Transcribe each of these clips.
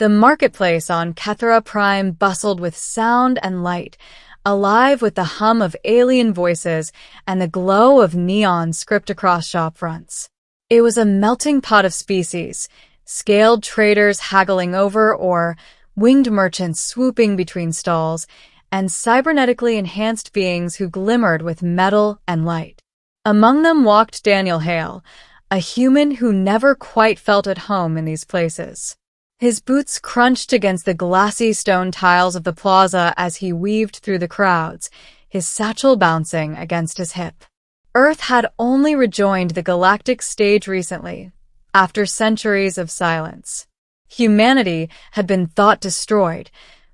The marketplace on Kethra Prime bustled with sound and light, alive with the hum of alien voices and the glow of neon script across shop fronts. It was a melting pot of species, scaled traders haggling over or winged merchants swooping between stalls, and cybernetically enhanced beings who glimmered with metal and light. Among them walked Daniel Hale, a human who never quite felt at home in these places. His boots crunched against the glassy stone tiles of the plaza as he weaved through the crowds, his satchel bouncing against his hip. Earth had only rejoined the galactic stage recently, after centuries of silence. Humanity had been thought destroyed,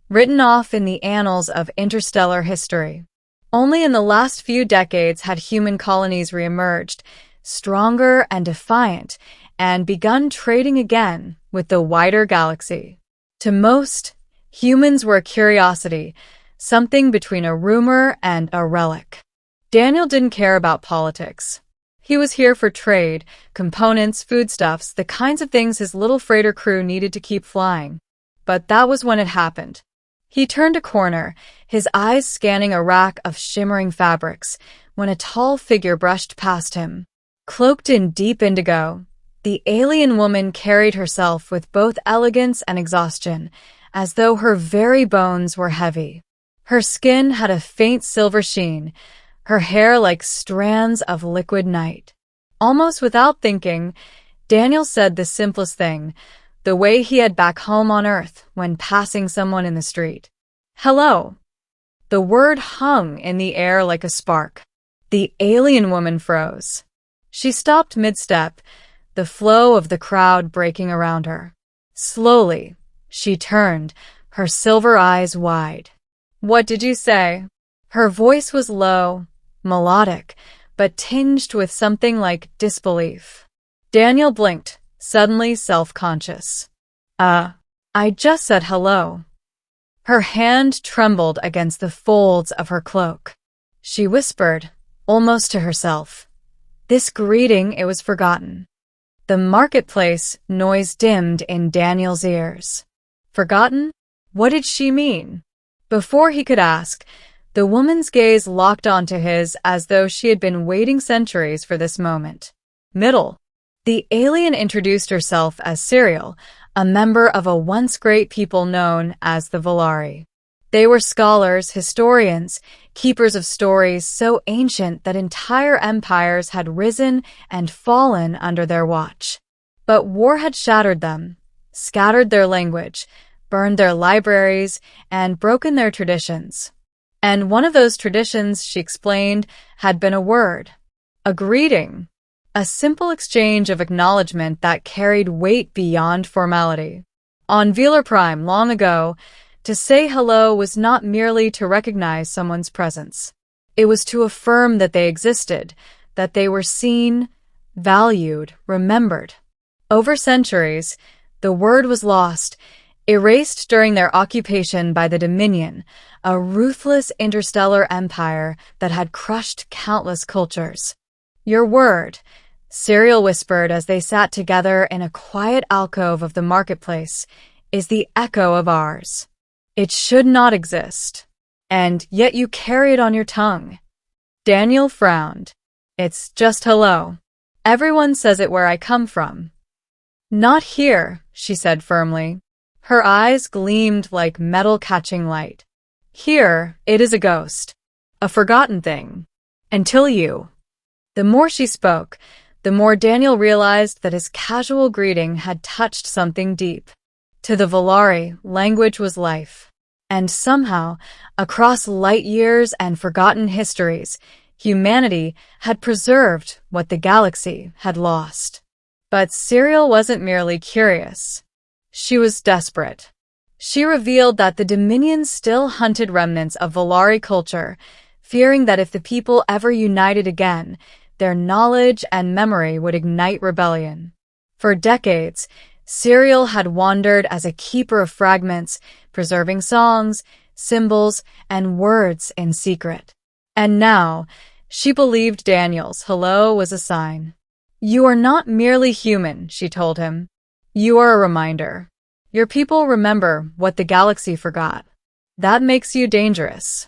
written off in the annals of interstellar history. Only in the last few decades had human colonies reemerged, stronger and defiant, and begun trading again with the wider galaxy. To most, humans were a curiosity, something between a rumor and a relic. Daniel didn't care about politics. He was here for trade, components, foodstuffs, the kinds of things his little freighter crew needed to keep flying. But that was when it happened. He turned a corner, his eyes scanning a rack of shimmering fabrics, when a tall figure brushed past him. Cloaked in deep indigo, the alien woman carried herself with both elegance and exhaustion, as though her very bones were heavy. Her skin had a faint silver sheen, her hair like strands of liquid night. Almost without thinking, Daniel said the simplest thing, the way he had back home on Earth when passing someone in the street. "Hello." The word hung in the air like a spark. The alien woman froze. She stopped mid-step, the flow of the crowd breaking around her. Slowly, she turned, her silver eyes wide. "What did you say?" Her voice was low, melodic, but tinged with something like disbelief. Daniel blinked, suddenly self-conscious. I just said hello." Her hand trembled against the folds of her cloak. She whispered, almost to herself. This greeting, it was forgotten. The marketplace noise dimmed in Daniel's ears. Forgotten? What did she mean? Before he could ask, the woman's gaze locked onto his as though she had been waiting centuries for this moment. Middle. The alien introduced herself as Serial, a member of a once great people known as the Volari. They were scholars, historians, keepers of stories so ancient that entire empires had risen and fallen under their watch. But war had shattered them, scattered their language, burned their libraries, and broken their traditions. And one of those traditions, she explained, had been a word, a greeting, a simple exchange of acknowledgement that carried weight beyond formality. On Velar Prime long ago, to say hello was not merely to recognize someone's presence. It was to affirm that they existed, that they were seen, valued, remembered. Over centuries, the word was lost, erased during their occupation by the Dominion, a ruthless interstellar empire that had crushed countless cultures. "Your word," Serial whispered as they sat together in a quiet alcove of the marketplace, "is the echo of ours. It should not exist. And yet you carry it on your tongue." Daniel frowned. "It's just hello. Everyone says it where I come from." "Not here," she said firmly. Her eyes gleamed like metal catching light. "Here, it is a ghost. A forgotten thing. Until you." The more she spoke, the more Daniel realized that his casual greeting had touched something deep. To the Volari, language was life. And somehow, across light years and forgotten histories, humanity had preserved what the galaxy had lost. But Serial wasn't merely curious. She was desperate. She revealed that the Dominion still hunted remnants of Volari culture, fearing that if the people ever united again, their knowledge and memory would ignite rebellion. For decades, Serial had wandered as a keeper of fragments, preserving songs, symbols, and words in secret. And now, she believed Daniel's hello was a sign. "You are not merely human," she told him. "You are a reminder. Your people remember what the galaxy forgot. That makes you dangerous.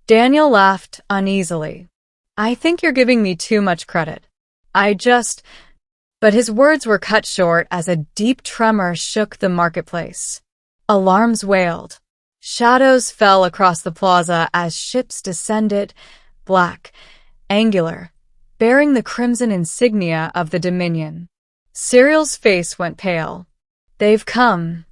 Daniel laughed uneasily. I think you're giving me too much credit. But his words were cut short as a deep tremor shook the marketplace. Alarms wailed. Shadows fell across the plaza as ships descended, black, angular, bearing the crimson insignia of the Dominion. Cyriel's face went pale. They've come.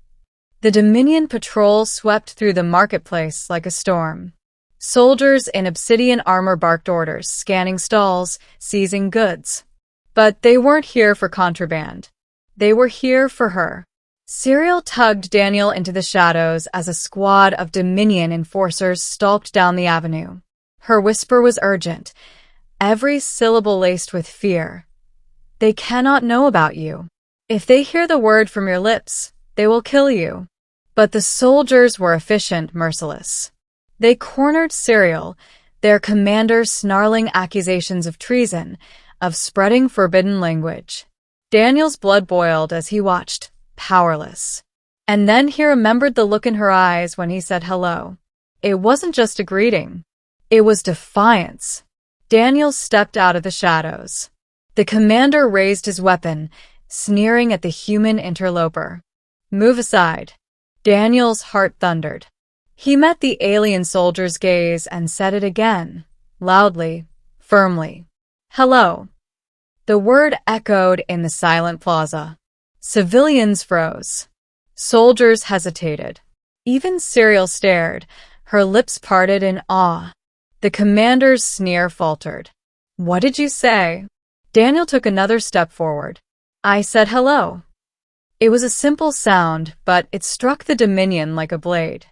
The Dominion patrol swept through the marketplace like a storm. Soldiers in obsidian armor barked orders, scanning stalls, seizing goods. But they weren't here for contraband. They were here for her. Cyriel tugged Daniel into the shadows as a squad of Dominion enforcers stalked down the avenue. Her whisper was urgent, every syllable laced with fear. They cannot know about you. If they hear the word from your lips, they will kill you. But the soldiers were efficient, merciless. They cornered Cyriel, their commander snarling accusations of treason, of spreading forbidden language. Daniel's blood boiled as he watched, powerless. And then he remembered the look in her eyes when he said hello. It wasn't just a greeting. It was defiance. Daniel stepped out of the shadows. The commander raised his weapon, sneering at the human interloper. Move aside. Daniel's heart thundered. He met the alien soldier's gaze and said it again, loudly, firmly. Hello. The word echoed in the silent plaza. Civilians froze. Soldiers hesitated. Even Cyriel stared, her lips parted in awe. The commander's sneer faltered. What did you say? Daniel took another step forward. I said hello. It was a simple sound, but it struck the Dominion like a blade.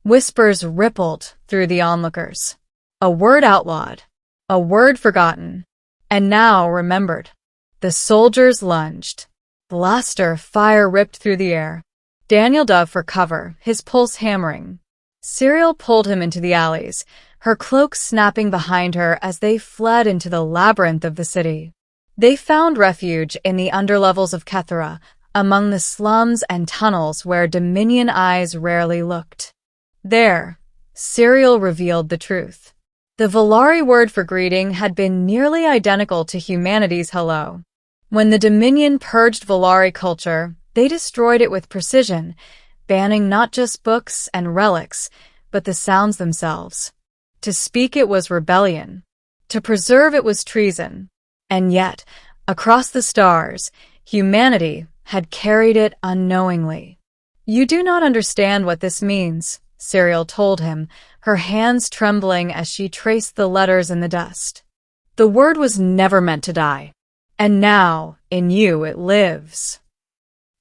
Whispers rippled through the onlookers. A word outlawed. A word forgotten. And now remembered. The soldiers lunged. Blaster fire ripped through the air. Daniel dove for cover, his pulse hammering. Cyriel pulled him into the alleys, her cloak snapping behind her as they fled into the labyrinth of the city. They found refuge in the underlevels of Kethera, among the slums and tunnels where Dominion eyes rarely looked. There, Cyriel revealed the truth. The Volari word for greeting had been nearly identical to humanity's hello. When the Dominion purged Volari culture, they destroyed it with precision, banning not just books and relics, but the sounds themselves. To speak it was rebellion. To preserve it was treason. And yet, across the stars, humanity had carried it unknowingly. You do not understand what this means, Cyriel told him, her hands trembling as she traced the letters in the dust. The word was never meant to die. And now, in you, it lives.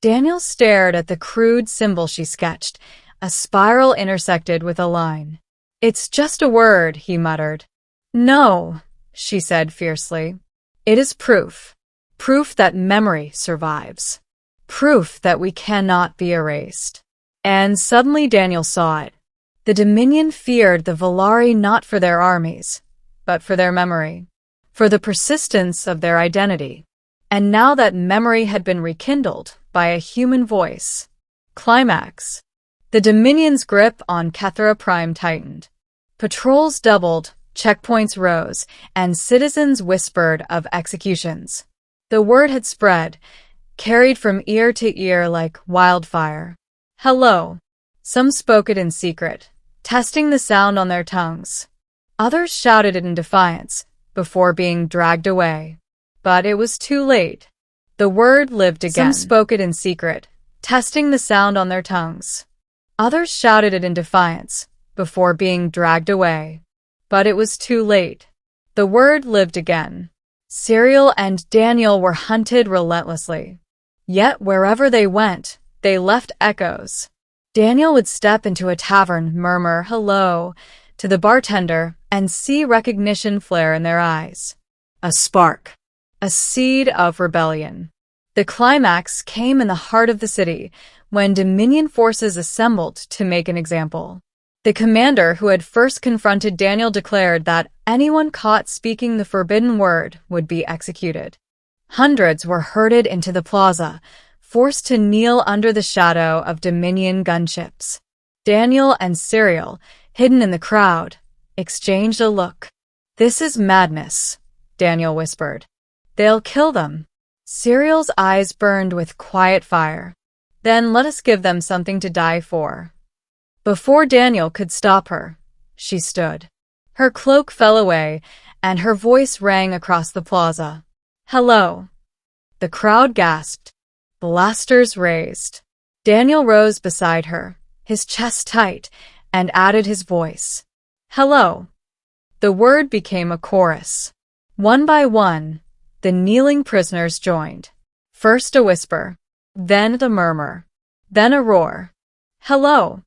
Daniel stared at the crude symbol she sketched, a spiral intersected with a line. It's just a word, he muttered. No, she said fiercely. It is proof. Proof that memory survives. Proof that we cannot be erased. And suddenly Daniel saw it. The Dominion feared the Volari not for their armies, but for their memory, for the persistence of their identity. And now that memory had been rekindled by a human voice. Climax. The Dominion's grip on Kethera Prime tightened. Patrols doubled, checkpoints rose, and citizens whispered of executions. The word had spread, carried from ear to ear like wildfire. Hello. Some spoke it in secret, testing the sound on their tongues. Others shouted it in defiance, before being dragged away. But it was too late. The word lived again. Some spoke it in secret, testing the sound on their tongues. Others shouted it in defiance, before being dragged away. But it was too late. The word lived again. Cyriel and Daniel were hunted relentlessly. Yet wherever they went, they left echoes. Daniel would step into a tavern, murmur hello to the bartender, and see recognition flare in their eyes. A spark. A seed of rebellion. The climax came in the heart of the city, when Dominion forces assembled to make an example. The commander who had first confronted Daniel declared that anyone caught speaking the forbidden word would be executed. Hundreds were herded into the plaza, forced to kneel under the shadow of Dominion gunships. Daniel and Cyril, hidden in the crowd, exchanged a look. "This is madness," Daniel whispered. "They'll kill them." Cyril's eyes burned with quiet fire. "Then let us give them something to die for." Before Daniel could stop her, she stood. Her cloak fell away, and her voice rang across the plaza. "Hello." The crowd gasped. Blasters raised. Daniel rose beside her, his chest tight, and added his voice. "Hello." The word became a chorus. One by one, the kneeling prisoners joined. First a whisper, then a murmur, then a roar. "Hello."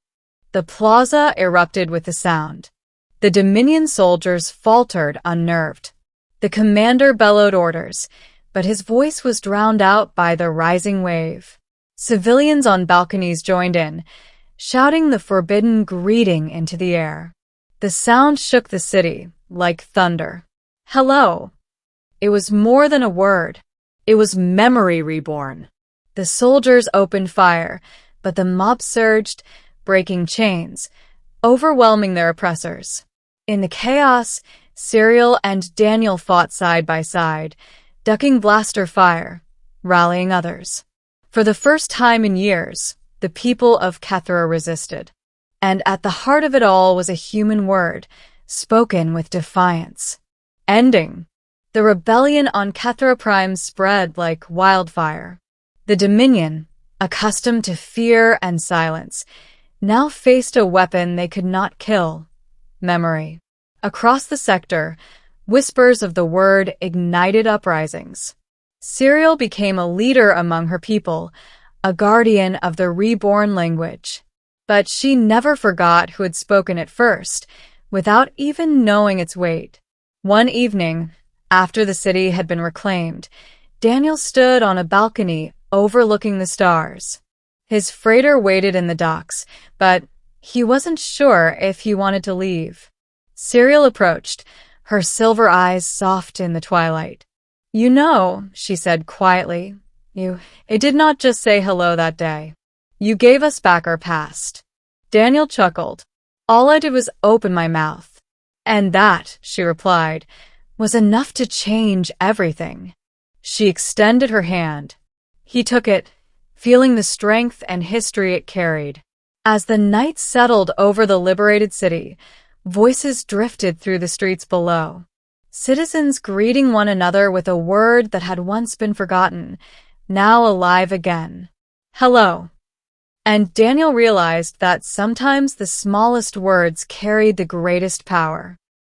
The plaza erupted with the sound. The Dominion soldiers faltered, unnerved. The commander bellowed orders, but his voice was drowned out by the rising wave. Civilians on balconies joined in, shouting the forbidden greeting into the air. The sound shook the city like thunder. "Hello." It was more than a word. It was memory reborn. The soldiers opened fire, but the mob surged, breaking chains, overwhelming their oppressors. In the chaos, Cyril and Daniel fought side by side, ducking blaster fire, rallying others. For the first time in years, the people of Kethra resisted. And at the heart of it all was a human word, spoken with defiance. Ending. The rebellion on Kethra Prime spread like wildfire. The Dominion, accustomed to fear and silence, now faced a weapon they could not kill: memory. Across the sector, whispers of the word ignited uprisings. Cyril became a leader among her people, a guardian of the reborn language. But she never forgot who had spoken it first, without even knowing its weight. One evening, after the city had been reclaimed, Daniel stood on a balcony overlooking the stars. His freighter waited in the docks, but he wasn't sure if he wanted to leave. Cyril approached, her silver eyes soft in the twilight. "You know," she said quietly, it did not just say hello that day. You gave us back our past." Daniel chuckled. "All I did was open my mouth." "And that," she replied, "was enough to change everything." She extended her hand. He took it, feeling the strength and history it carried. As the night settled over the liberated city, voices drifted through the streets below. Citizens greeting one another with a word that had once been forgotten, now alive again. "Hello." And Daniel realized that sometimes the smallest words carried the greatest power.